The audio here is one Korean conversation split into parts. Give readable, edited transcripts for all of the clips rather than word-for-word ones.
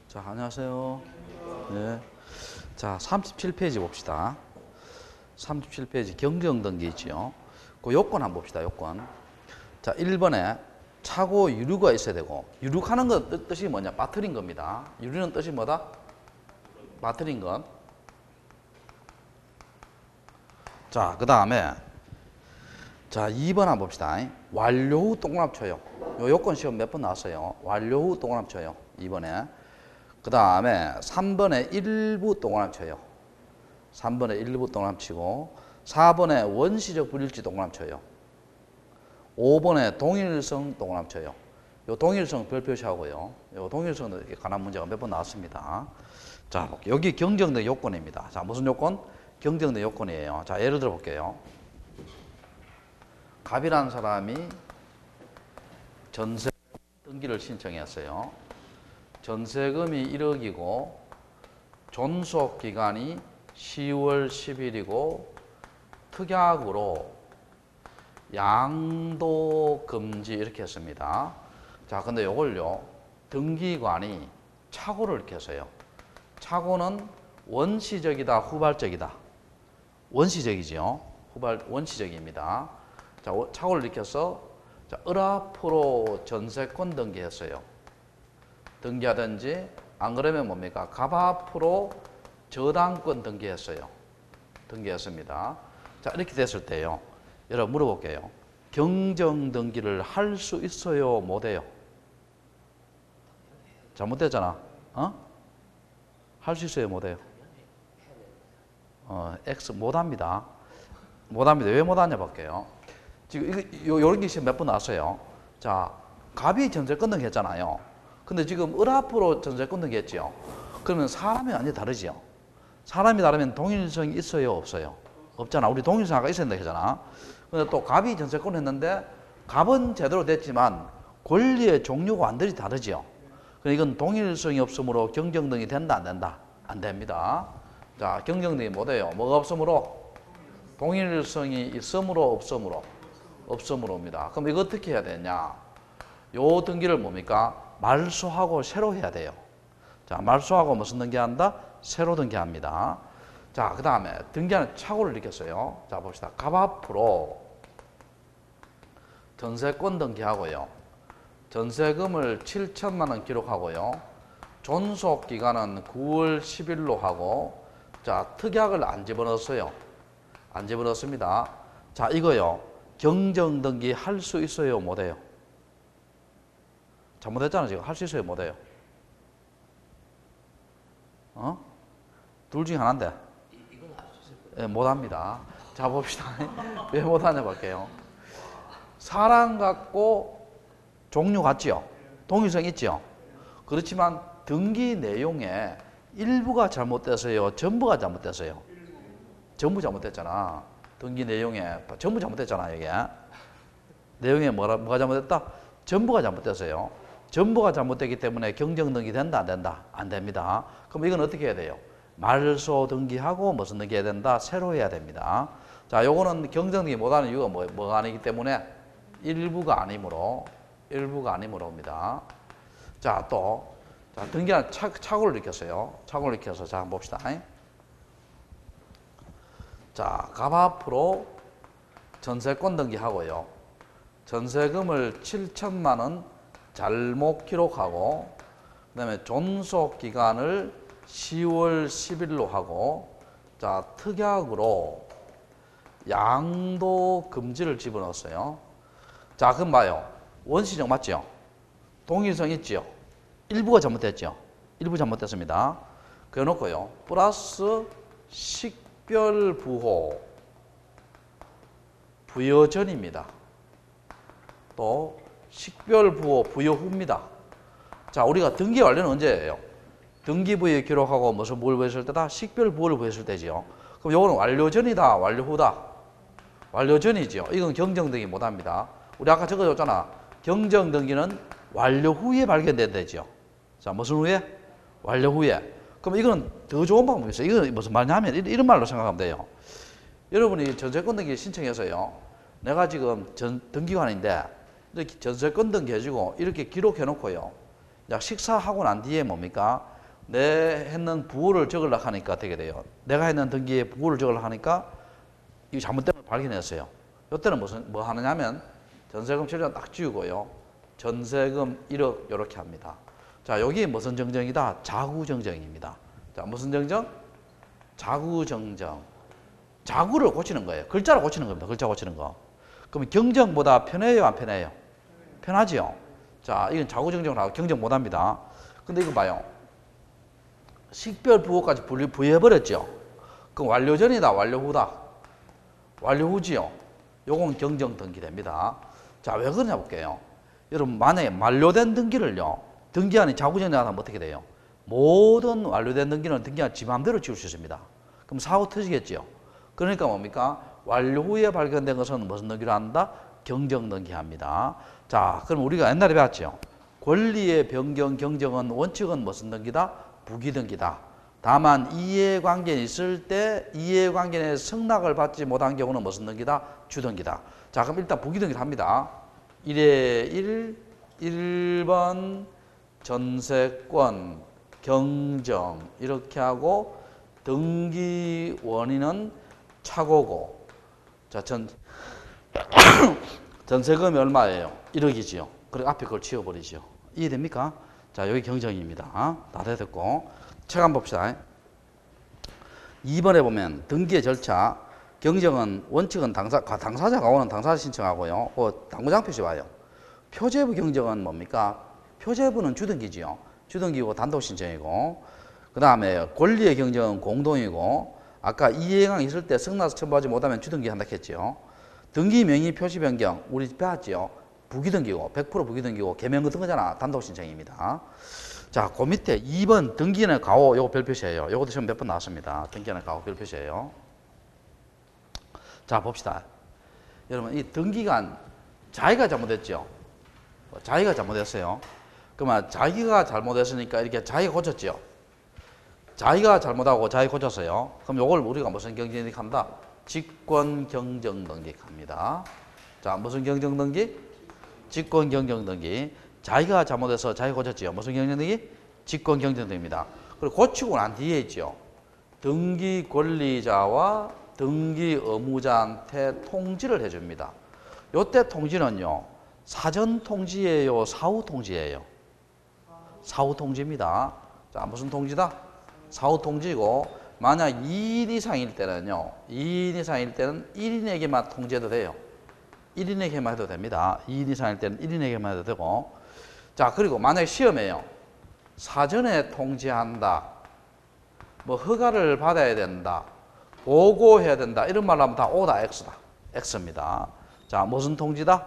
자, 안녕하세요. 네. 자, 37페이지 봅시다. 37페이지 경정등기 있죠. 그 요건 한번 봅시다. 요건. 자, 1번에 차고 유류가 있어야 되고, 유류하는 것 뜻이 뭐냐? 빠뜨린 겁니다. 유류는 뜻이 뭐다? 빠뜨린 것. 자, 그 다음에 자, 2번 한번 봅시다. 완료 후 동그라미 요 요건 시험 몇 번 나왔어요. 완료 후 동그라미 쳐요. 2번에. 그 다음에 3번에 일부 동그라미 쳐요. 3번에 일부 동그라미 치고 4번에 원시적 불일치 동그라미 쳐요. 5번에 동일성 동그라미 쳐요. 요 동일성 별 표시하고요. 요 동일성에 관한 문제가 몇 번 나왔습니다. 자, 여기 경정된 요건입니다. 자, 무슨 요건? 경정된 요건이에요. 자, 예를 들어 볼게요. 갑이라는 사람이 전세 등기를 신청했어요. 전세금이 1억이고 존속 기간이 10월 10일이고 특약으로 양도 금지 이렇게 했습니다. 자, 근데 요걸요. 등기관이 착오를 이렇게 했어요. 착오는 원시적이다, 후발적이다. 원시적이죠. 원시적입니다. 자, 착오를 일으켜서 자, 을앞으로 전세권 등기했어요. 등기하든지 안 그러면 뭡니까? 갑앞으로 저당권 등기했어요. 등기했습니다. 자, 이렇게 됐을 때요. 여러분 물어볼게요. 경정 등기를 할 수 있어요? 못해요? 잘못됐잖아. 어? 할 수 있어요? 못해요? X 못합니다. 못합니다. 왜 못하냐 볼게요. 지금 요런 게 몇 번 나왔어요. 자, 갑이 전세권 등기했잖아요. 근데 지금 을앞으로 전세권 등기했죠. 그러면 사람이 완전히 다르죠. 사람이 다르면 동일성이 있어요? 없어요? 없잖아. 우리 동일성 아까 있어야 된다 했잖아. 근데 또 갑이 전세권 했는데 갑은 제대로 됐지만 권리의 종류가 완전히 다르죠. 그러니까 이건 동일성이 없으므로 경정등기 된다 안 된다? 안 됩니다. 자, 경정등기 못해요. 뭐가 없으므로? 동일성이 있으므로 없으므로? 없으므로입니다. 그럼 이거 어떻게 해야 되냐? 요 등기를 뭡니까? 말소하고 새로 해야 돼요. 자, 말소하고 무슨 등기한다? 새로 등기합니다. 자, 그 다음에 등기하는 착오를 일으켰어요. 자, 봅시다. 갑앞으로 전세권 등기하고요. 전세금을 7천만 원 기록하고요. 존속 기간은 9월 10일로 하고, 자, 특약을 안 집어넣었어요. 안 집어넣었습니다. 자, 이거요. 경정 등기 할 수 있어요? 못해요? 잘못했잖아, 지금. 할 수 있어요? 못해요? 둘 중에 하나인데. 이건 할 수 있을 거예요. 예, 못합니다. 자, 봅시다. 왜 못하냐 볼게요. 사람 같고 종류 같지요? 동일성 있지요? 그렇지만 등기 내용에 일부가 잘못돼서요, 전부가 잘못됐어요. 전부 잘못됐잖아. 등기 내용에 전부 잘못됐잖아, 이게. 내용에 뭐가 잘못됐다? 전부가 잘못됐어요. 전부가 잘못됐기 때문에 경정 등기 된다, 안 된다? 안 됩니다. 그럼 이건 어떻게 해야 돼요? 말소 등기하고 무슨 등기 해야 된다? 새로 해야 됩니다. 자, 요거는 경정 등기 못하는 이유가 뭐가 아니기 때문에 일부가 아니므로입니다. 자, 또 자, 등기한 착오를 일으켰어요. 착오를 일으켜서 자, 한번 봅시다. 자, 갑앞으로 전세권 등기하고요. 전세금을 7천만 원 잘못 기록하고, 그 다음에 존속 기간을 10월 10일로 하고, 자, 특약으로 양도 금지를 집어넣었어요. 자, 그럼 봐요. 원시적 맞죠? 동일성 있죠? 일부가 잘못됐죠? 일부 잘못됐습니다. 그래 놓고요. 플러스 식별 부호 부여 전입니다. 또 식별 부호 부여 후입니다. 자, 우리가 등기 완료는 언제예요? 등기 부여 기록하고 무슨 뭘 부여했을 때다? 식별 부호를 부여했을 때지요. 그럼 요거는 완료 전이다, 완료 후다? 완료 전이죠. 이건 경정 등기 못 합니다. 우리 아까 적어줬잖아. 경정 등기는 완료 후에 발견된다죠. 자, 무슨 후에? 완료 후에. 그럼 이거는 더 좋은 방법이 있어요. 이건 무슨 말이냐면 이런 말로 생각하면 돼요. 여러분이 전세권 등기 신청해서요. 내가 지금 등기관인데 이렇게 전세권 등기 해주고 이렇게 기록해 놓고요. 식사하고 난 뒤에 뭡니까? 내 했는 부호를 적으려고 하니까 어떻게 돼요? 내가 했는 등기에 부호를 적으려고 하니까 이거 잘못된 걸 발견했어요. 이때는 뭐 하느냐면 전세금 7년 딱 지우고요. 전세금 1억 이렇게 합니다. 자, 여기 무슨 정정이다? 자구정정입니다. 자, 무슨 정정? 자구정정. 자구를 고치는 거예요. 글자를 고치는 겁니다. 글자 고치는 거. 그러면 경정보다 편해요, 안 편해요? 편하지요. 자, 이건 자구정정을 하고 경정 못 합니다. 근데 이거 봐요. 식별 부호까지 부여해버렸죠. 그럼 완료전이다, 완료후다? 완료후지요. 요건 경정 등기됩니다. 자, 왜 그러냐 볼게요. 여러분, 만약에 만료된 등기를요, 등기한이 자구정정하면 어떻게 돼요? 모든 완료된 등기는 등기한 지 마음대로 지울 수 있습니다. 그럼 사고 터지겠죠. 그러니까 뭡니까? 완료 후에 발견된 것은 무슨 등기로 한다? 경정 등기합니다. 자, 그럼 우리가 옛날에 배웠죠. 권리의 변경, 경정은 원칙은 무슨 등기다? 부기 등기다. 다만 이해관계는 있을 때 이해관계의 승낙을 받지 못한 경우는 무슨 등기다? 주등기다. 자, 그럼 일단 부기 등기를 합니다. 1에 1, 1번 전세권 경정 이렇게 하고 등기 원인은 착오고, 자, 전세금이 얼마예요? 1억이지요. 그리고 앞에 그걸 치워버리죠. 이해됩니까? 자, 여기 경정입니다. 다 됐고, 책 한번 봅시다. 2번에 보면 등기의 절차, 경정은 원칙은 당사자가 오는 당사자 신청하고요. 당구장 표시 와요. 표제부 경정은 뭡니까? 표제부는 주등기지요. 주등기고 단독 신청이고, 그 다음에 권리의 경정은 공동이고, 아까 이해강이 있을 때 승낙서 첨부하지 못하면 주등기 한다 했죠. 등기 명의 표시 변경 우리 배웠죠. 부기등기고 100% 부기등기고 개명 같은 거잖아. 단독 신청입니다. 자, 그 밑에 2번 등기는 가오 요거 별표시예요. 요것도 지금 몇 번 나왔습니다. 등기는 가오 별표시예요. 자, 봅시다. 여러분, 이 등기간 자기가 잘못했죠. 자기가 잘못했어요. 그러면 자기가 잘못했으니까 이렇게 자기가 고쳤죠. 자기가 잘못하고 자기가 고쳤어요. 그럼 요걸 우리가 무슨 경정등기 한다? 직권경정등기 합니다. 자, 무슨 경정등기? 직권경정등기. 자기가 잘못해서 자기가 고쳤지요. 무슨 경정등기? 직권경정등기입니다. 그리고 고치고 난 뒤에 있죠. 등기 권리자와 등기 의무자한테 통지를 해줍니다. 요때 통지는요, 사전 통지예요, 사후 통지예요? 사후 통지입니다. 자, 무슨 통지다? 사후 통지고, 만약 2인 이상일 때는요, 2인 이상일 때는 1인에게만 통지해도 돼요. 1인에게만 해도 됩니다. 2인 이상일 때는 1인에게만 해도 되고. 자, 그리고 만약에 시험에요, 사전에 통지한다, 뭐 허가를 받아야 된다, 보고해야 된다, 이런 말로 하면 다 O다, X다. X입니다. 자, 무슨 통지다?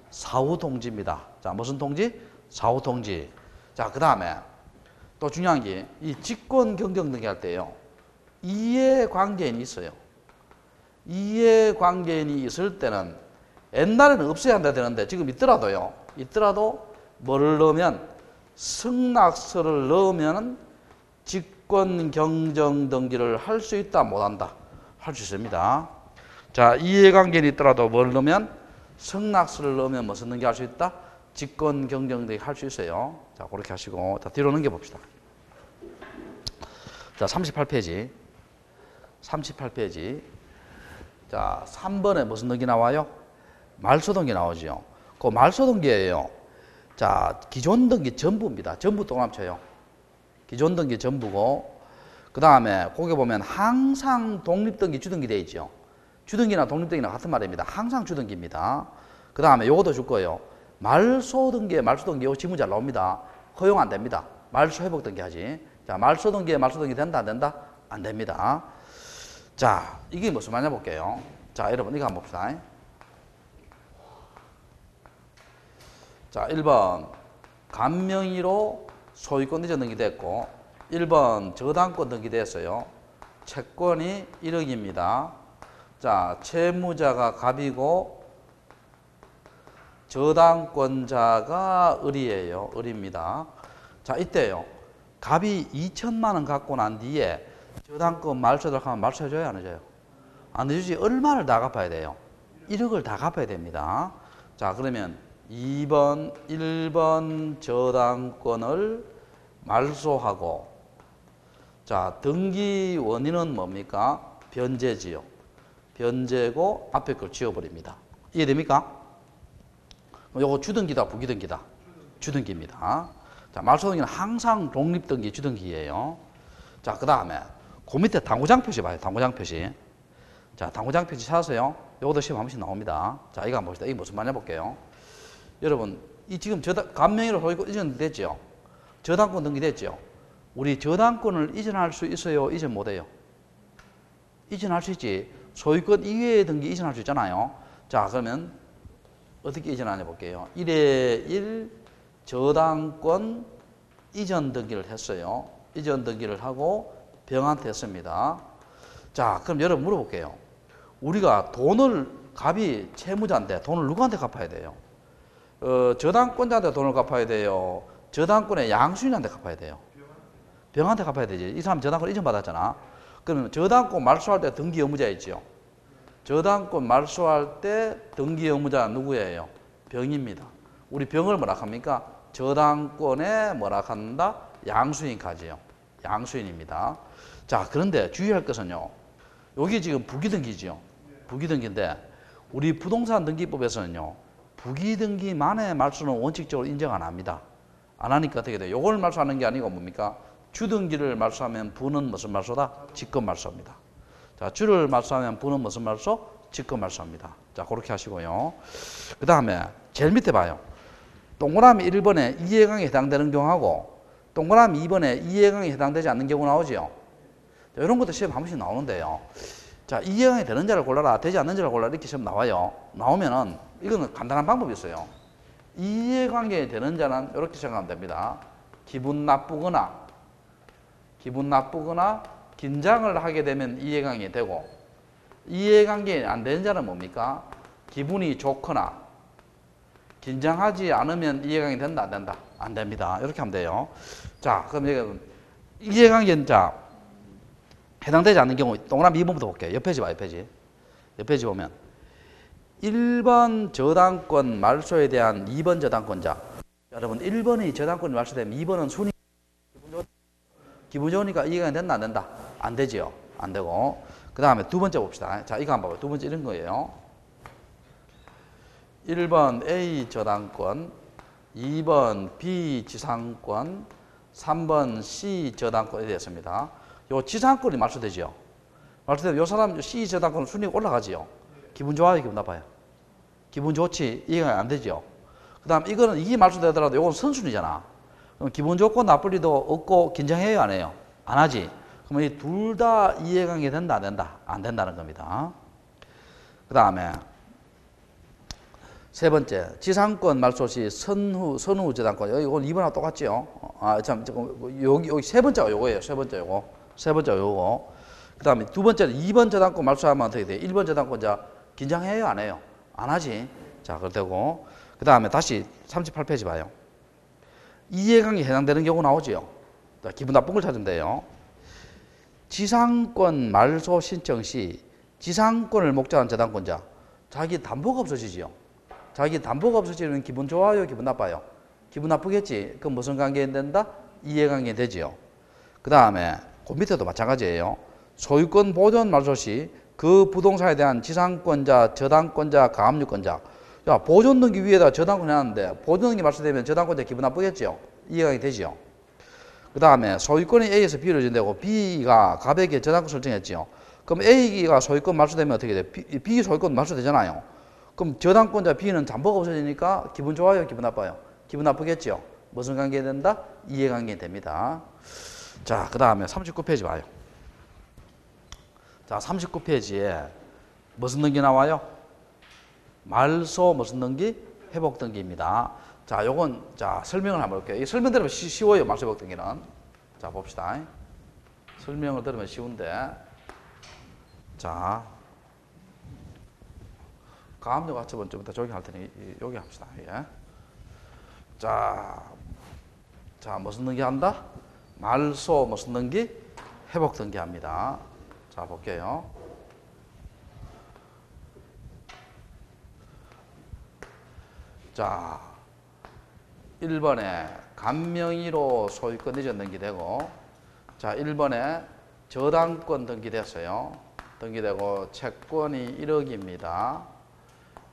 사후 통지입니다. 자, 무슨 통지? 사후 통지. 자, 그 다음에 또 중요한 게 이 직권 경정 등기 할 때요, 이해관계인이 있어요. 이해관계인이 있을 때는 옛날에는 없어야 한다 되는데 지금 있더라도 뭐를 넣으면 승낙서를 넣으면 직권 경정 등기를 할 수 있다, 못 한다? 할 수 있습니다. 자, 이해관계인이 있더라도 뭘 넣으면 승낙서를 넣으면 무슨 등기 할 수 있다? 직권 경정 등기 할 수 있어요. 자, 그렇게 하시고, 자, 뒤로 넘겨 봅시다. 자, 38페이지. 38페이지. 자, 3번에 무슨 등기 나와요? 말소 등기 나오죠. 그 말소 등기예요. 자, 기존 등기 전부입니다. 전부 동합쳐요. 기존 등기 전부고, 그 다음에 거기 보면 항상 독립등기 주등기 되어 있죠. 주등기나 독립등기나 같은 말입니다. 항상 주등기입니다. 그 다음에 요것도 줄 거예요. 말소 등기에 말소 등기 요 지문 잘 나옵니다. 허용 안 됩니다. 말소 회복 등기 하지. 자, 말소 등기에 말소 등기 된다, 안 된다? 안 됩니다. 자, 이게 무슨 말이냐 볼게요. 자, 여러분 이거 한번 봅시다. 자, 1번 간명의로 소유권 이전 등기됐고, 1번 저당권 등기됐어요. 채권이 1억입니다. 자, 채무자가 갑이고 저당권자가 을이에요. 을입니다. 자, 이때요, 갑이 2천만 원 갖고 난 뒤에 저당권 말소를 하면 말소해줘요, 안 해줘요? 안 해주지. 얼마를 다 갚아야 돼요? 1억을 다 갚아야 됩니다. 자, 그러면 2번, 1번 저당권을 말소하고 자, 등기 원인은 뭡니까? 변제지요. 변제고 앞에 걸 지워버립니다. 이해됩니까? 요거 주등기다, 부기등기다? 주등기입니다. 자, 말소등기는 항상 독립등기, 주등기예요. 자, 그 다음에 그 밑에 당구장 표시 봐요. 당구장 표시. 자, 당구장 표시 찾았어요. 요것도 시험 한 번씩 나옵니다. 자, 이거 한번 봅시다. 이게 무슨 말이냐 볼게요. 여러분, 이 지금 감명의로 소유권 이전됐죠? 저당권 등기됐죠? 우리 저당권을 이전할 수 있어요? 이전 못해요? 이전할 수 있지. 소유권 이외의 등기 이전할 수 있잖아요. 자, 그러면 어떻게 이전하냐 볼게요. 1에 1 저당권 이전 등기를 했어요. 이전 등기를 하고 병한테 했습니다. 자, 그럼 여러분 물어볼게요. 우리가 돈을, 갑이 채무자인데 돈을 누구한테 갚아야 돼요? 저당권자한테 돈을 갚아야 돼요? 저당권의 양수인한테 갚아야 돼요? 병한테 갚아야 되지. 이 사람 저당권 이전받았잖아. 그러면 저당권 말소할 때 등기 의무자 있죠. 저당권 말소할 때 등기 의무자 누구예요? 병입니다. 우리 병을 뭐라 합니까? 저당권에 뭐라 한다? 양수인까지요. 양수인입니다. 자, 그런데 주의할 것은요. 여기 지금 부기등기죠. 부기등기인데 우리 부동산 등기법에서는요. 부기등기만의 말소는 원칙적으로 인정 안 합니다. 안 하니까 어떻게 돼요? 요걸 말소하는 게 아니고 뭡니까? 주등기를 말소하면 부는 무슨 말소다? 직권 말소입니다. 자, 주를 말소하면 부는 무슨 말소? 직권 말소입니다. 자, 그렇게 하시고요. 그 다음에 제일 밑에 봐요. 동그라미 1번에 이해강에 해당되는 경우하고 동그라미 2번에 이해강에 해당되지 않는 경우 나오죠. 자, 이런 것도 시험 한 번씩 나오는데요. 자, 이해강이 되는 자를 골라라, 되지 않는 자를 골라라 이렇게 시험 나와요. 나오면은 이거는 간단한 방법이 있어요. 이해관계에 되는 자는 이렇게 생각하면 됩니다. 기분 나쁘거나 긴장을 하게 되면 이해관계가 되고 이해관계에 안 되는 자는 뭡니까? 기분이 좋거나 긴장하지 않으면 이해관계가 된다, 안 된다? 안 됩니다. 이렇게 하면 돼요. 자, 그럼 이해관계는 자 해당되지 않는 경우 동그라미 2번부터 볼게요. 옆 페이지 봐, 옆 페이지. 옆 페이지 보면 1번 저당권 말소에 대한 2번 저당권자. 여러분 1번이 저당권이 말소되면 2번은 순위 기분 좋으니까 이해가 된다, 안 된다? 안 되지요. 안 되고. 그 다음에 두 번째 봅시다. 자, 이거 한번 봐봐요. 두 번째 이런 거예요. 1번 A 저당권, 2번 B 지상권, 3번 C 저당권이 되었습니다. 요 지상권이 말소되죠. 말소되면 요 사람 C 저당권 순위가 올라가지요. 기분 좋아요, 기분 나빠요? 기분 좋지, 이해가 안 되죠. 그 다음 이거는 이게 말소되더라도 이건 선순위잖아. 그럼 기분 좋고 나쁠 리도 없고 긴장해요, 안 해요? 안 하지. 그러면 이 둘 다 이해관계 된다, 안 된다? 안 된다는 겁니다. 그 다음에 세 번째, 지상권 말소 시 선후 저당권. 이건 2번하고 똑같지요. 여기 세 번째가 요거예요. 세 번째 요거. 세 번째 요거. 그 다음에 두 번째는 2번 저당권 말소하면 어떻게 돼요? 1번 저당권자 긴장해요, 안 해요? 안 하지. 자, 그렇다고. 그 다음에 다시 38페이지 봐요. 이해관계에 해당되는 경우 나오지요. 자, 기분 나쁜 걸 찾으면 돼요. 지상권 말소 신청 시 지상권을 목적한 저당권자. 자기 담보가 없어지지요. 자기 담보가 없어지면 기분 좋아요, 기분 나빠요? 기분 나쁘겠지. 그럼 무슨 관계에 된다? 이해관계에 되지요. 그 다음에 그 밑에도 마찬가지예요. 소유권 보존 말소 시 그 부동산에 대한 지상권자, 저당권자, 가압류권자. 야, 보존 등기 위에다 저당권 해놨는데 보존 등기 말소되면 저당권자 기분 나쁘겠죠? 이해가 되지요. 그 다음에 소유권이 A에서 B로 전되고 B가 갑에게 저당권 설정했지요. 그럼 A가 소유권 말소되면 어떻게 돼? B 소유권 말소되잖아요. 그럼 저당권자 B는 담보가 없어지니까 기분 좋아요, 기분 나빠요? 기분 나쁘겠죠? 무슨 관계에 된다? 이해관계에 됩니다. 자, 그 다음에 39페이지 봐요. 자, 39페이지에 무슨 등기 나와요? 말소 무슨 등기? 회복 등기입니다. 자, 요건 자 설명을 한번 볼게요. 이 설명 들으면 쉬워요. 말소 회복 등기는. 자, 봅시다. 설명을 들으면 쉬운데, 자, 가압류 가처분 좀 이따 저기 할 테니 여기 합시다. 예. 자, 무슨 등기 한다? 말소 무슨 등기? 회복 등기 합니다. 자, 볼게요. 자, 1번에 간명의로 소유권 이전 등기되고 자, 1번에 저당권 등기됐어요. 등기되고 채권이 1억입니다.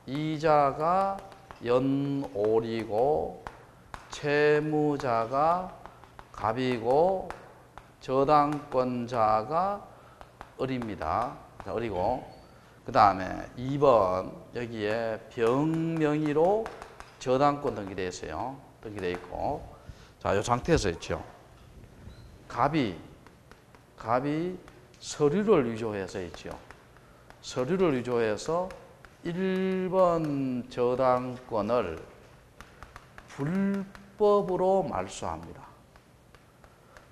이자가 연올이고 채무자가 갑이고 저당권자가 을입니다. 자, 을이고 그 다음에 2번 여기에 병명의로 저당권 등기되어 있어요. 등기되어 있고 자, 이 상태에서 있죠. 갑이 서류를 위조해서 있죠. 서류를 위조해서 1번 저당권을 불법으로 말소합니다.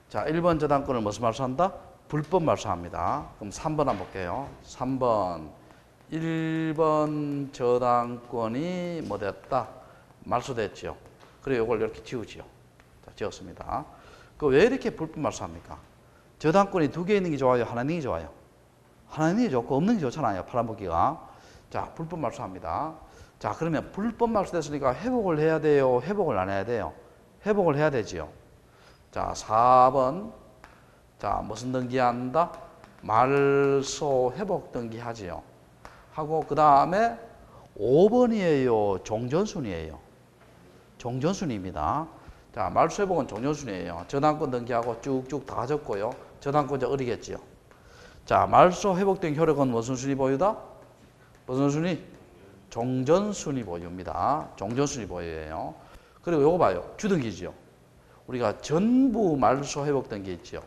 자, 1번 저당권을 무슨 말소한다? 불법 말소합니다. 그럼 3번 한번 볼게요. 3번 1번 저당권이 뭐 됐다? 말소됐죠. 그리고 이걸 이렇게 지우지요. 자, 지웠습니다. 그 왜 이렇게 불법 말소합니까? 저당권이 2개 있는 게 좋아요? 하나 있는 게 좋아요? 하나 있는 게 좋고 없는 게 좋잖아요. 팔아먹기가. 자, 불법 말소합니다. 자, 그러면 불법 말소됐으니까 회복을 해야 돼요? 회복을 안 해야 돼요? 회복을 해야 되지요. 자, 4번. 자, 무슨 등기한다? 말소 회복 등기하지요. 하고 그 다음에 5번이에요. 종전순이에요. 종전순입니다. 자, 말소 회복은 종전순이에요. 저당권 등기하고 쭉쭉 다 적고요. 저당권자 을이겠지요. 자, 말소 회복 등기 효력은 무슨 순위 보유다? 무슨 순위? 종전순위 보유입니다. 종전순위 보유예요. 그리고 요거 봐요. 주등기지요. 우리가 전부 말소 회복 등기 있죠.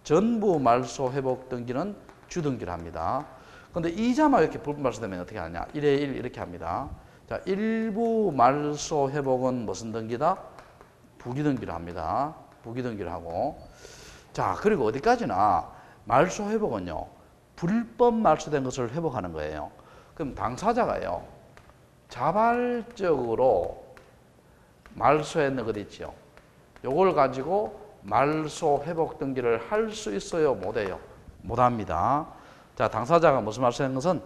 전부 말소 회복 등기는 주등기를 합니다. 그런데 이자만 이렇게 불법 말소되면 어떻게 하냐? 1에 1 이렇게 합니다. 자, 일부 말소 회복은 무슨 등기다? 부기등기를 합니다. 부기등기를 하고. 자, 그리고 어디까지나 말소 회복은요. 불법 말소된 것을 회복하는 거예요. 그럼 당사자가요. 자발적으로 말소했는 것 있죠. 요걸 가지고 말소 회복 등기를 할 수 있어요? 못해요? 못합니다. 자, 당사자가 무슨 말소했는 것은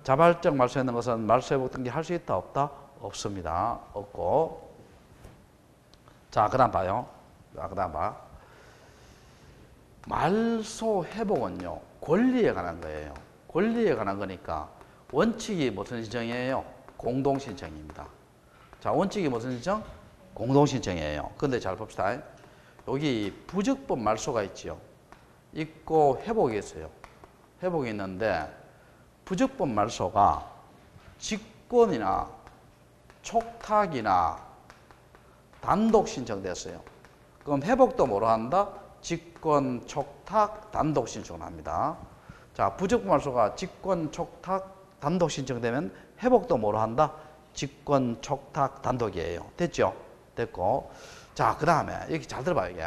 자발적 말소했는 것은 말소 회복 등기 할 수 있다? 없다? 없습니다. 없고. 자, 그 다음 봐요. 자, 그 다음 봐. 말소 회복은요. 권리에 관한 거예요. 권리에 관한 거니까 원칙이 무슨 신청이에요? 공동신청입니다. 자, 원칙이 무슨 신청? 공동신청이에요. 근데 잘 봅시다. 여기 부적법 말소가 있지요. 있고 회복이 있어요. 회복이 있는데 부적법 말소가 직권이나 촉탁이나 단독 신청됐어요. 그럼 회복도 뭐로 한다? 직권, 촉탁, 단독 신청을 합니다. 자, 부적법 말소가 직권, 촉탁, 단독 신청되면 회복도 뭐로 한다? 직권, 촉탁, 단독이에요. 됐죠? 됐고. 자, 그 다음에 여기 잘 들어봐요. 이게.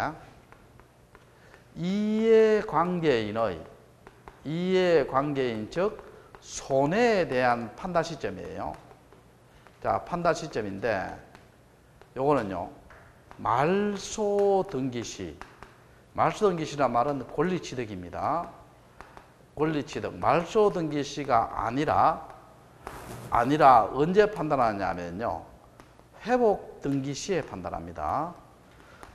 이해관계인 즉 손해에 대한 판단 시점이에요. 자, 판단 시점인데 요거는요. 말소 등기 시. 말소 등기 시란 말은 권리 취득입니다. 권리 취득. 말소 등기 시가 아니라 언제 판단하냐면요. 회복 등기 시에 판단합니다.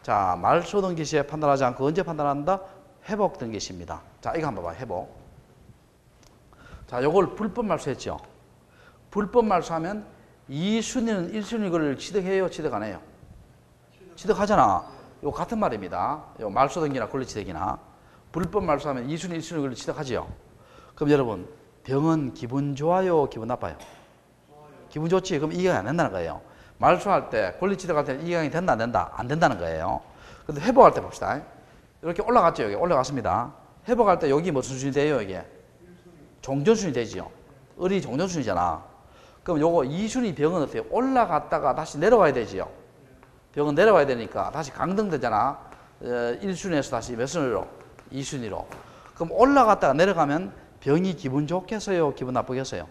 자, 말소 등기 시에 판단하지 않고 언제 판단한다? 회복 등기 시입니다. 자, 이거 한번 봐봐. 회복. 자, 요걸 불법 말소했죠. 불법 말소하면 2순위는 1순위 걸 취득해요? 취득 안 해요? 취득하잖아. 요 같은 말입니다. 요 말소 등기나 권리 취득이나. 불법 말소하면 2순위, 1순위 걸 취득하지요. 그럼 여러분, 병은 기분 좋아요? 기분 나빠요? 기분 좋지. 그럼 이해가 안 된다는 거예요. 말소할 때, 권리 취득할 때 이해가 된다, 안 된다? 안 된다는 거예요. 근데 회복할 때 봅시다. 이렇게 올라갔죠, 여기. 올라갔습니다. 회복할 때 여기 무슨 순위 돼요, 이게? 종전순위 되지요. 을이 종전순위잖아. 그럼 요거 2순위 병은 어때요? 올라갔다가 다시 내려와야 되지요. 병은 내려와야 되니까 다시 강등되잖아. 1순위에서 다시 몇 순위로? 2순위로. 그럼 올라갔다가 내려가면 병이 기분 좋겠어요? 기분 나쁘겠어요?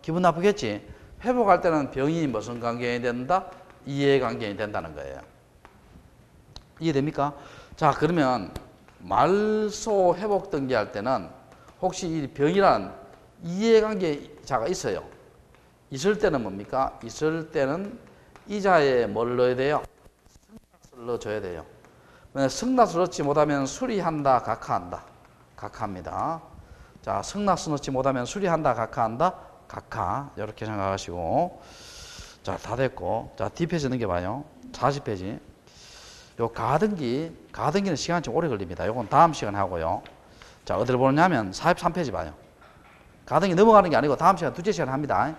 기분 나쁘겠지? 회복할 때는 병이 무슨 관계인이 된다? 이해관계인이 된다는 거예요. 이해됩니까? 자, 그러면 말소 회복 등기할 때는 혹시 이 병이란 이해관계자가 있어요. 있을 때는 뭡니까? 있을 때는 이자에 뭘 넣어야 돼요? 승낙서를 넣어줘야 돼요. 승낙서 넣지 못하면 수리한다, 각하한다. 각하입니다. 자, 승낙서 넣지 못하면 수리한다, 각하한다. 각하. 이렇게 생각하시고. 자, 다 됐고. 자, D페이지 넘겨봐요. 40페이지. 요 가등기는 시간이 좀 오래 걸립니다. 요건 다음 시간에 하고요. 자, 어디를 보느냐면 43페이지 봐요. 가등기 넘어가는 게 아니고 다음 시간, 둘째 시간에 합니다.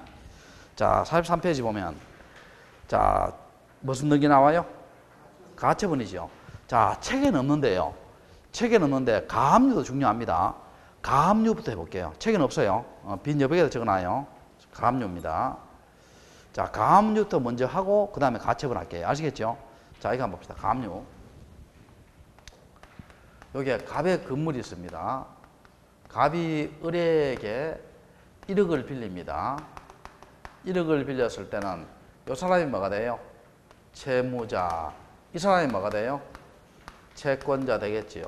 자, 43페이지 보면, 자, 무슨 등기 나와요? 가처분이죠. 자, 책에는 없는데요. 책에는 없는데 가압류도 중요합니다. 가압류부터 해볼게요. 책에는 없어요. 빈 여백에다 적어놔요. 가압류입니다. 자, 가압류부터 먼저 하고 그 다음에 가처분 할게요. 아시겠죠? 자, 이거 한번 봅시다. 가압류. 여기에 갑의 건물이 있습니다. 갑이 을에게 1억을 빌립니다. 1억을 빌렸을 때는 이 사람이 뭐가 돼요? 채무자. 이 사람이 뭐가 돼요? 채권자 되겠지요.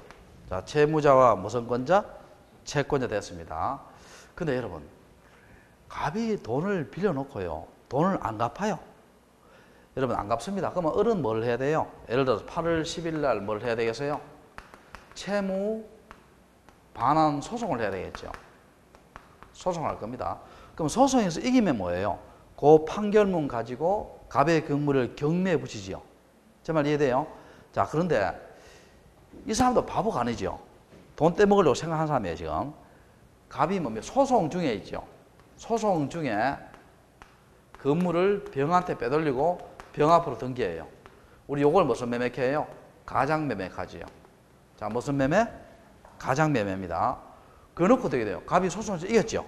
자, 채무자와 무슨 권자? 채권자 됐습니다. 근데 여러분, 갑이 돈을 빌려놓고요. 돈을 안 갚아요. 여러분, 안 갚습니다. 그러면 을은 뭘 해야 돼요? 예를 들어서 8월 10일 날 뭘 해야 되겠어요? 채무 반환 소송을 해야 되겠죠. 소송할 겁니다. 그럼 소송에서 이기면 뭐예요? 그 판결문 가지고 갑의 건물을 경매에 붙이지요. 제 말 이해돼요? 자, 그런데 이 사람도 바보가 아니죠. 돈 떼먹으려고 생각하는 사람이에요, 지금. 갑이 뭡니까? 소송 중에 있죠. 소송 중에 건물을 병한테 빼돌리고 병 앞으로 등기해요. 우리 요걸 무슨 매매해요? 가장매매까지요. 자, 무슨 매매? 가장매매입니다. 그래놓고 어떻게 돼요? 갑이 소송에서 이겼죠.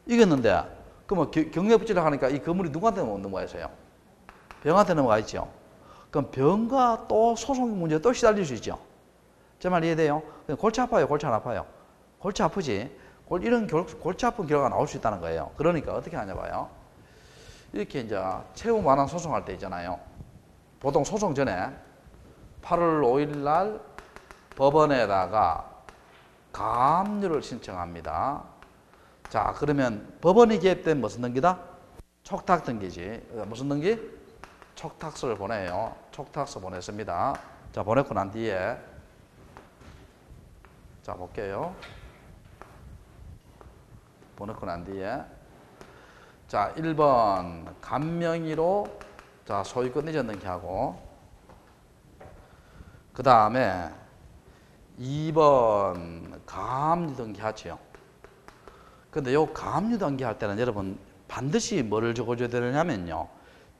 이겼는데, 그러면 경매 붙이려고 하니까 이 건물이 누구한테 넘어가서요? 병한테 넘어가 있죠. 그럼 병과 또 소송 문제 또 시달릴 수 있죠. 제 말 이해돼요? 골치 아파요? 골치 안 아파요? 골치 아프지? 이런 골치 아픈 결과가 나올 수 있다는 거예요. 그러니까 어떻게 하냐 봐요. 이렇게 이제 채무 완환 소송할 때 있잖아요. 보통 소송 전에 8월 5일 날 법원에다가 가압류를 신청합니다. 자, 그러면 법원이 개입된 무슨 등기다? 촉탁 등기지. 무슨 등기? 촉탁서를 보내요. 촉탁서 보냈습니다. 자, 보냈고 난 뒤에 자, 볼게요. 보냈고 난 뒤에 자, 1번 간명의로 자, 소유권 이전 등기하고 그 다음에 2번 가압류 등기하지요. 근데 요 가압류 등기할 때는 여러분 반드시 뭐를 적어줘야 되느냐면요.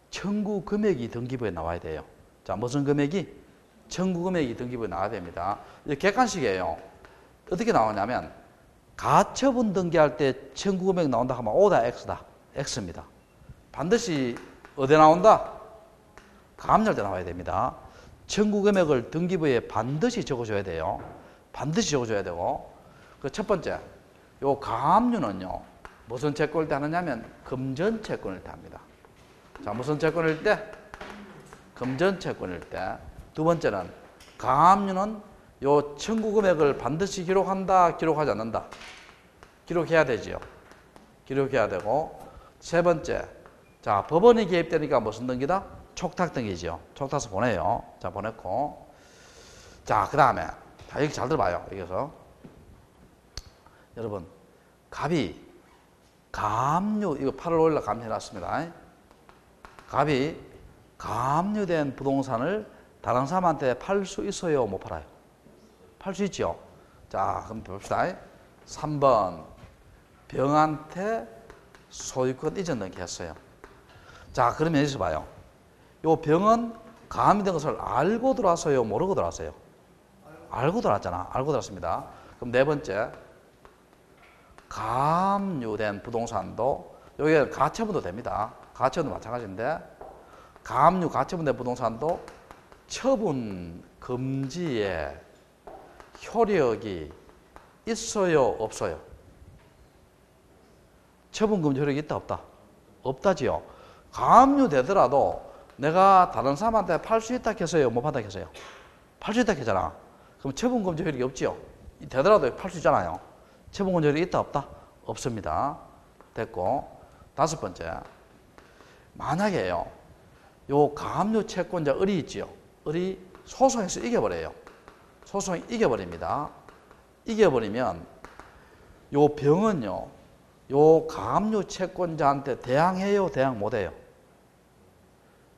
청구 금액이 등기부에 나와야 돼요. 자, 무슨 금액이? 청구 금액이 등기부에 나와야 됩니다. 이게 객관식이에요. 어떻게 나오냐면 가처분 등기할 때 청구 금액 나온다 하면 O다 X다. X입니다. 반드시 어디에 나온다? 가압류할 때 나와야 됩니다. 청구 금액을 등기부에 반드시 적어줘야 돼요. 반드시 적어줘야 되고 그 첫 번째 요 가압류는요 무슨 채권일 때 하느냐면 금전 채권일 때 합니다. 자, 무슨 채권일 때? 금전 채권일 때. 두 번째는 가압류는 요 청구 금액을 반드시 기록한다, 기록하지 않는다. 기록해야 되지요. 기록해야 되고 세 번째, 자, 법원이 개입되니까 무슨 등기다? 촉탁 등기죠. 촉탁서 보내요. 자, 보냈고 자, 그 다음에 자, 여기 잘 들어봐요. 여기서 여러분 갑이 가압류 이거 8월 5일 날 감해놨습니다. 갑이 가압류된 부동산을 다른 사람한테 팔 수 있어요? 못 팔아요? 팔 수 있죠? 자, 그럼 봅시다. 3번 병한테 소유권 이전 등기했어요. 자, 그러면 여기서 봐요. 요 병은 가압류된 것을 알고 들어왔어요? 모르고 들어왔어요? 알고 들어왔잖아. 알고 들어왔습니다. 그럼 네 번째 가압류된 부동산도 여기 가처분도 됩니다. 가처분도 마찬가지인데 가압류 가처분된 부동산도 처분 금지의 효력이 있어요? 없어요? 처분 금지 효력이 있다 없다? 없다지요. 가압류 되더라도 내가 다른 사람한테 팔 수 있다 했어요? 못 판다 했어요? 팔 수 있다 했잖아. 그럼 처분 금지 효력이 없지요. 되더라도 팔 수 있잖아요. 처분 금지 효력이 있다 없다? 없습니다. 됐고 다섯 번째 만약에요 요 가압류 채권자 을이 있지요. 을이 소송에서 이겨버려요. 소송이 이겨버립니다. 이겨버리면 요 병은요, 요 가압류 채권자한테 대항해요, 대항 못해요?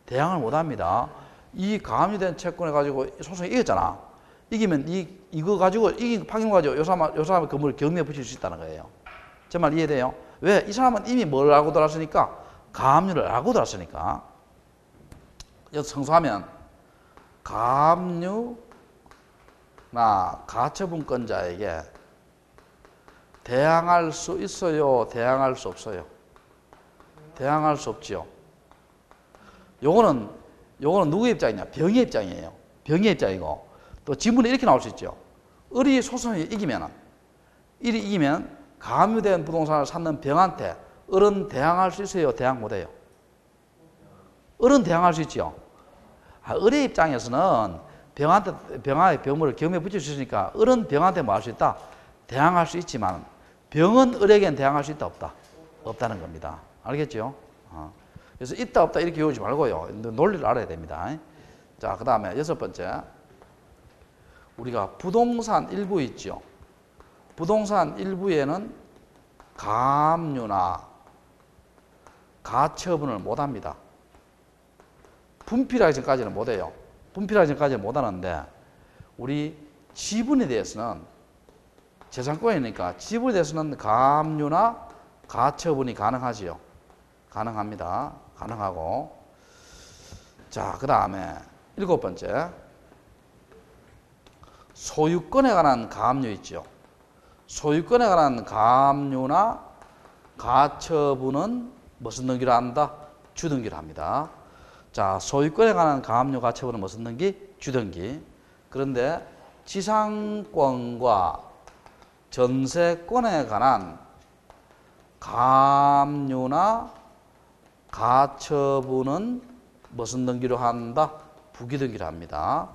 대항을 못합니다. 이 가압류된 채권을 가지고 소송이 이겼잖아. 이기면 이거 가지고 이긴 판결 가지고 요 사람 건물을 경매에 붙일 수 있다는 거예요. 제 말 이해돼요? 왜? 이 사람은 이미 뭘 알고 들어왔으니까, 가압류를 알고 들어왔으니까. 여기서 성수하면 가압류나 가처분권자에게 대항할 수 있어요, 대항할 수 없어요? 대항할 수 없지요. 요거는 누구의 입장이냐? 병의 입장이에요. 병의 입장이고, 또 지문에 이렇게 나올 수 있죠. 을이 소송에 이기면 가압류된 부동산을 샀는 병한테 을은 대항할 수 있어요, 대항 못해요? 을은 대항할 수 있죠. 을의 입장에서는 병의 병물을 경매에 붙일 수 있으니까 을은 병한테 뭐 할 수 있다? 대항할 수 있지만 병은 을에겐 대항할 수 있다, 없다? 없다는 겁니다. 알겠죠? 그래서 있다, 없다 이렇게 외우지 말고요. 논리를 알아야 됩니다. 자, 그 다음에 6번째. 우리가 부동산 일부 있죠. 부동산 일부에는 가압류나 가처분을 못합니다. 분필하기 전까지는 못해요. 분필하기 전까지는 못하는데, 우리 지분에 대해서는 재산권이니까 지분에 대해서는 가압류나 가처분이 가능하지요. 가능합니다. 가능하고. 자, 그 다음에 7번째. 소유권에 관한 가압류 있죠. 소유권에 관한 가압류나 가처분은 무슨 등기를 한다? 주등기를 합니다. 자, 소유권에 관한 가압류 가처분은 무슨 등기? 주등기. 그런데 지상권과 전세권에 관한 가압류나 가처분은 무슨 등기로 한다? 부기등기를 합니다.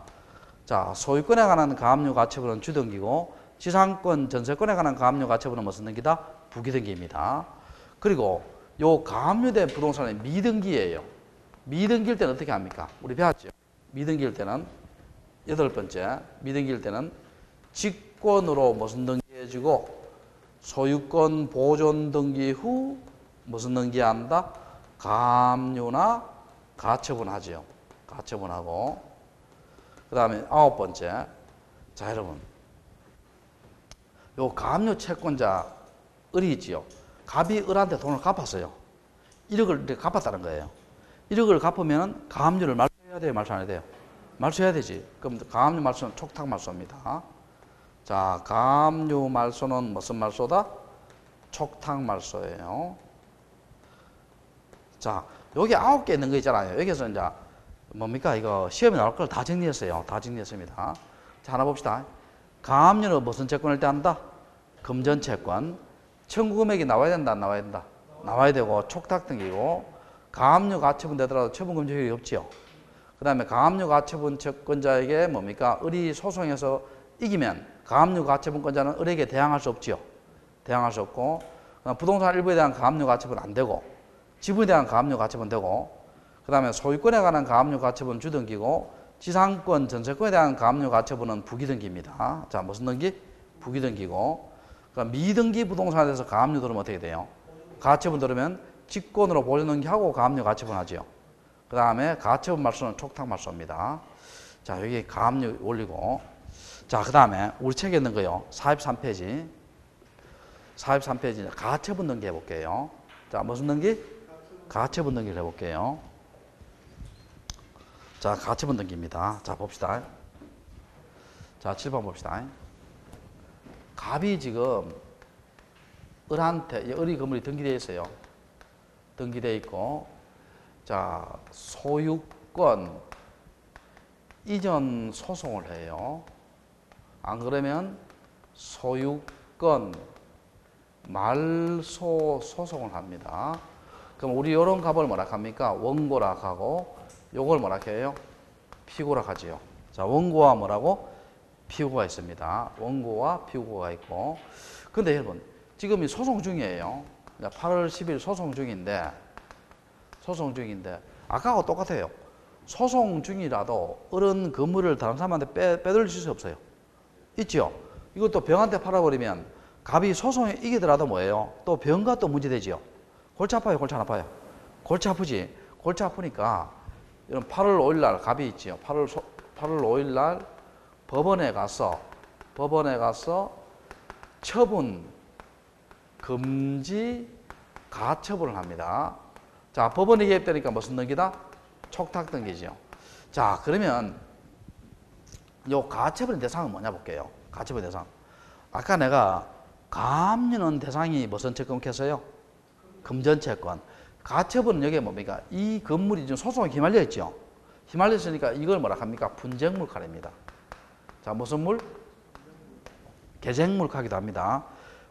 자, 소유권에 관한 가압류 가처분은 주등기고, 지상권, 전세권에 관한 가압류 가처분은 무슨 등기다? 부기등기입니다. 그리고 요 가압류된 부동산의 미등기예요. 미등기일 때는 어떻게 합니까? 우리 배웠죠? 미등기일 때는 8번째, 미등기일 때는 직권으로 무슨 등기해주고, 소유권 보존 등기 후 무슨 등기한다? 가압류나 가처분하죠. 가처분하고. 그 다음에 9번째. 자, 여러분, 요 가압류 채권자 을이 있지요. 갑이 을한테 돈을 갚았어요. 1억을 이렇게 갚았다는 거예요. 1억을 갚으면 가압류를 말소해야 돼요, 말소 안 해야 돼요? 말소해야 되지. 그럼 가압류 말소는 촉탁 말소입니다. 자, 가압류 말소는 무슨 말소다? 촉탁 말소예요. 자, 여기 9개 있는 거 있잖아요. 여기서 이제 뭡니까? 이거 시험에 나올 걸 다 정리했어요. 다 정리했습니다. 자, 하나 봅시다. 가압류는 무슨 채권을 때 한다? 금전채권. 청구 금액이 나와야 된다, 안 나와야 된다? 나와야 되고, 촉탁 등기고, 가압류 가처분 되더라도 처분 금지 효력이 없지요. 그 다음에 가압류 가처분 채권자에게 뭡니까? 을이 소송에서 이기면 가압류 가처분권자는 을에게 대항할 수 없지요. 대항할 수 없고, 부동산 일부에 대한 가압류 가처분 안 되고, 지분에 대한 가압류 가처분 되고, 그 다음에 소유권에 관한 가압류 가처분 주등기고, 지상권, 전세권에 대한 가압류 가처분은 부기등기입니다. 자, 무슨 등기? 부기등기고, 그러니까 미등기 부동산에 대해서 가압류 들으면 어떻게 돼요? 가처분 들으면 직권으로 보존 등기하고 가압류 가처분 하죠. 그 다음에 가처분 말소는 촉탁 말소입니다. 자, 여기 가압류 올리고. 자, 그 다음에 우리 책에 있는 거요. 43페이지. 43페이지. 가처분 등기 해볼게요. 자, 무슨 등기? 가처분 등기를 해볼게요. 자, 가처분 등기입니다. 자, 봅시다. 자, 7번 봅시다. 갑이 지금 을한테, 을이 건물이 등기되어 있어요. 등기되어 있고, 자, 소유권 이전 소송을 해요. 안 그러면 소유권 말소 소송을 합니다. 그럼 우리 이런 갑을 뭐라 합니까? 원고라 하고, 요걸 뭐라 해요? 피고라 하지요. 자, 원고와 뭐라고? 피고가 있습니다. 원고와 피고가 있고. 근데 여러분, 지금 이 소송 중이에요. 8월 10일 소송 중인데, 아까하고 똑같아요. 소송 중이라도 어른 건물을 다른 사람한테 빼돌릴 수 없어요. 있죠? 이것도 병한테 팔아버리면 갑이 소송에 이기더라도 뭐예요? 또 병과 또 문제되지요. 골치 아파요, 골치 안 아파요? 골치 아프지. 골치 아프니까 이런 8월 5일 날 갑이 있지요. 8월 5일 날 법원에 가서 처분 금지 가처분을 합니다. 자, 법원이 개입되니까 무슨 등기다? 촉탁 등기지요. 자, 그러면 요 가처분 대상은 뭐냐 볼게요. 가처분 대상. 아까 내가 가압류는 대상이 무슨 채권했어요? 금전채권. 가처분은 여기에 뭡니까? 이 건물이 지금 소송에 휘말려 있죠. 휘말렸으니까 이걸 뭐라 합니까? 분쟁물칼입니다. 자, 무슨 물? 계쟁물칼이기도 합니다.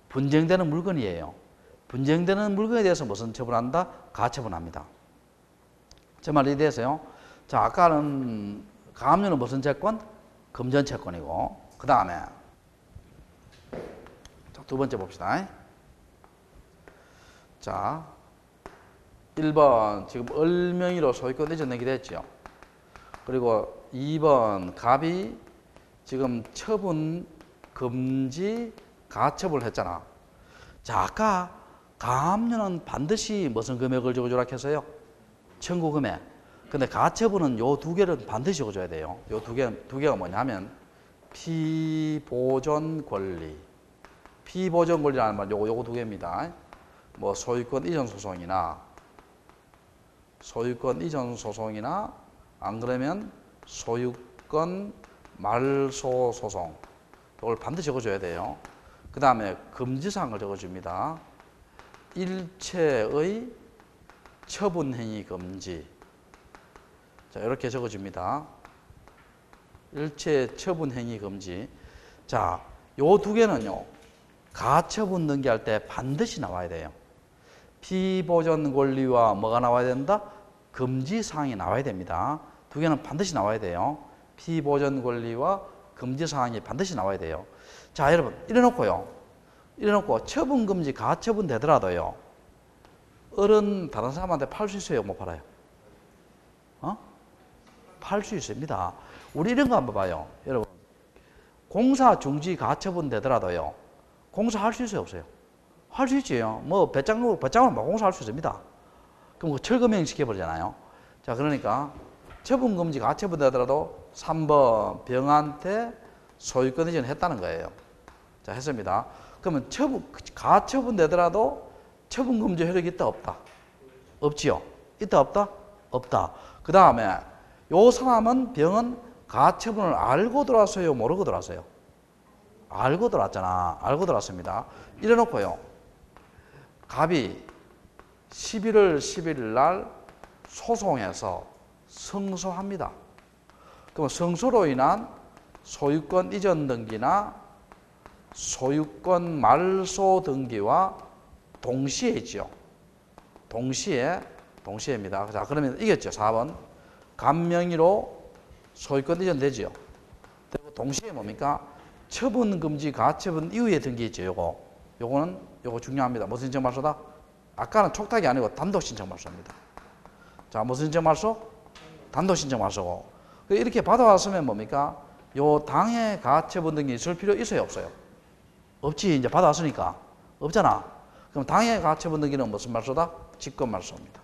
분쟁되는 물건이에요. 분쟁되는 물건에 대해서 무슨 처분한다? 가처분합니다. 제 말 이해되세요? 자, 아까는 가압류는 무슨 채권? 금전채권이고, 그 다음에 두 번째 봅시다. 자, 1번 지금 을명의로 소유권 이전 내기로 했죠. 그리고 2번 갑이 지금 처분 금지 가처분을 했잖아. 자, 아까 가압류는 반드시 무슨 금액을 적어주라 했어요? 청구 금액. 근데 가처분은 요 두 개를 반드시 적어줘야 돼요. 요 두 개가 뭐냐면 피보존 권리. 피보존 권리라는 말 요거 두 개입니다. 뭐 소유권 이전 소송이나 안 그러면 소유권 말소 소송. 이걸 반드시 적어줘야 돼요. 그 다음에 금지사항을 적어줍니다. 일체의 처분행위 금지. 자, 이렇게 적어줍니다. 일체 처분행위 금지. 자, 요 두 개는요, 가처분 등기할 때 반드시 나와야 돼요. 피보존 권리와 뭐가 나와야 된다? 금지사항이 나와야 됩니다. 두 개는 반드시 나와야 돼요. 피보존 권리와 금지사항이 반드시 나와야 돼요. 자, 여러분, 이래놓고 처분금지 가처분 되더라도요, 어른 다른 사람한테 팔 수 있어요? 못 팔아요? 팔 수 있습니다. 우리 이런 거 한번 봐요. 여러분, 공사 중지 가처분 되더라도요, 공사할 수 있어요? 없어요? 할 수 있지요. 뭐 배짱으로 공사할 수 있습니다. 그럼 그 철거명 시켜버리잖아요. 자, 그러니까 처분금지 가처분 되더라도 3번 병한테 소유권 이전 했다는 거예요. 자, 했습니다. 그러면 가처분 되더라도 처분금지 효력이 있다 없다? 없지요. 있다 없다? 없다. 그 다음에 요 사람은 병은 가처분을 알고 들어왔어요? 모르고 들어왔어요? 알고 들어왔잖아. 알고 들어왔습니다. 이래놓고요, 갑이 11월 11일 날 소송해서 승소합니다. 그럼 승소로 인한 소유권 이전 등기나 소유권 말소 등기와 동시에 있죠. 동시에입니다. 자, 그러면 이겼죠. 4번. 갑명의로 소유권 이전 되죠. 그리고 동시에 뭡니까? 처분 금지 가처분 이후에 등기 있죠. 요거 중요합니다. 무슨 신청 말소다? 아까는 촉탁이 아니고 단독 신청 말소입니다. 자, 무슨 신청 말소? 단독 신청 말소고. 이렇게 받아왔으면 뭡니까? 요 당해 가처분 등기 있을 필요 있어요, 없어요? 없지. 이제 받아왔으니까. 없잖아. 그럼 당해 가처분 등기는 무슨 말소다? 직권 말소입니다.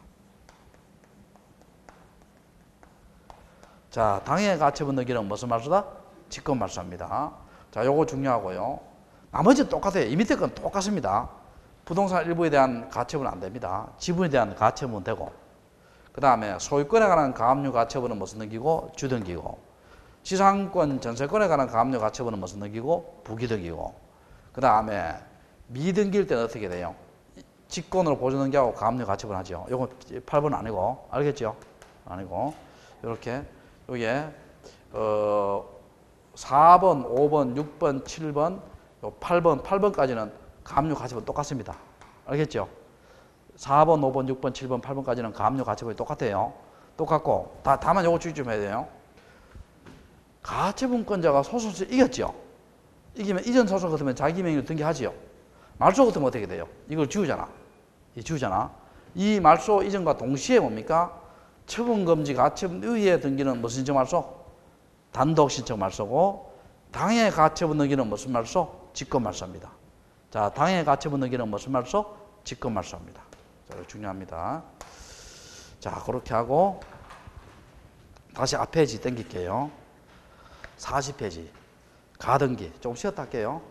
자, 당해 가처분 등기는 무슨 말소다? 직권 말소입니다. 자, 요거 중요하고요. 나머지는 똑같아요. 이 밑에 건 똑같습니다. 부동산 일부에 대한 가처분은 안 됩니다. 지분에 대한 가처분은 되고, 그 다음에 소유권에 관한 가압류 가처분은 무슨 등기고? 주등기고, 지상권 전세권에 관한 가압류 가처분은 무슨 등기고? 부기등기고, 그 다음에 미등기일 때는 어떻게 돼요? 직권으로 보존등기하고 가압류 가처분 하죠. 요거 8번 아니고, 알겠죠? 아니고, 요렇게 요게 4번, 5번, 6번, 7번, 8번까지는 가압류 가처분 똑같습니다. 알겠죠? 4번, 5번, 6번, 7번, 8번까지는 가압류 가처분이 똑같아요. 똑같고, 다만 요거 주의 좀 해야 돼요. 가처분권자가 소송에서 이겼죠? 이기면 이전 소송 같으면 자기 명의로 등기하지요. 말소 같으면 어떻게 돼요? 이걸 지우잖아. 이 말소 이전과 동시에 뭡니까? 처분금지 가처분 이후에 등기는 무슨 신청 말소? 단독 신청 말소고 당해 가처분 등기는 무슨 말소? 직권 말소입니다. 자, 당해 가처분 등기는 무슨 말소? 직권 말소입니다. 자, 이거 중요합니다. 자, 그렇게 하고 다시 앞 페이지 당길게요. 40페이지 가등기 좀 쉬었다 할게요.